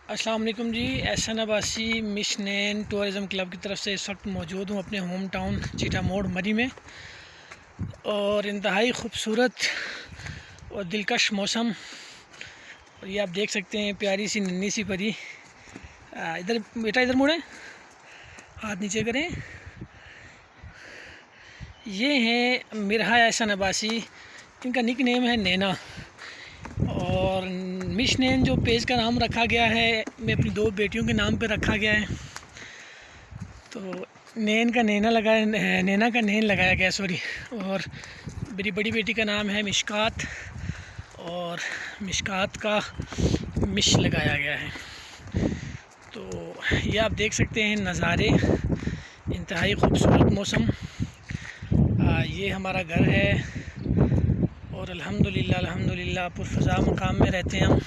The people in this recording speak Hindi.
अस्सलाम वालेकुम जी। एहसन अब्बासी मिशनैन टूरिज़म क्लब की तरफ से इस वक्त मौजूद हूँ अपने होम टाउन चीटा मोड़ मरी में, और इंतहाई खूबसूरत और दिलकश मौसम। और ये आप देख सकते हैं प्यारी सी नन्ही सी परी। इधर बेटा, इधर मुड़ें, हाथ नीचे करें। ये हैं मिरहा एहसन अब्बासी, इनका निक नेम है नैना। और मिशनैन जो पेज का नाम रखा गया है, मैं अपनी दो बेटियों के नाम पे रखा गया है। तो नैन का नैना लगाया, नैना का नैन लगाया गया, सॉरी। और मेरी बड़ी बेटी का नाम है मिशकात, और मिशकात का मिश लगाया गया है। तो ये आप देख सकते हैं नज़ारे, इंतहाई खूबसूरत मौसम। ये हमारा घर है, और अल्हम्दुलिल्लाह पुरफ़ज़ा मकाम में रहते हैं हम।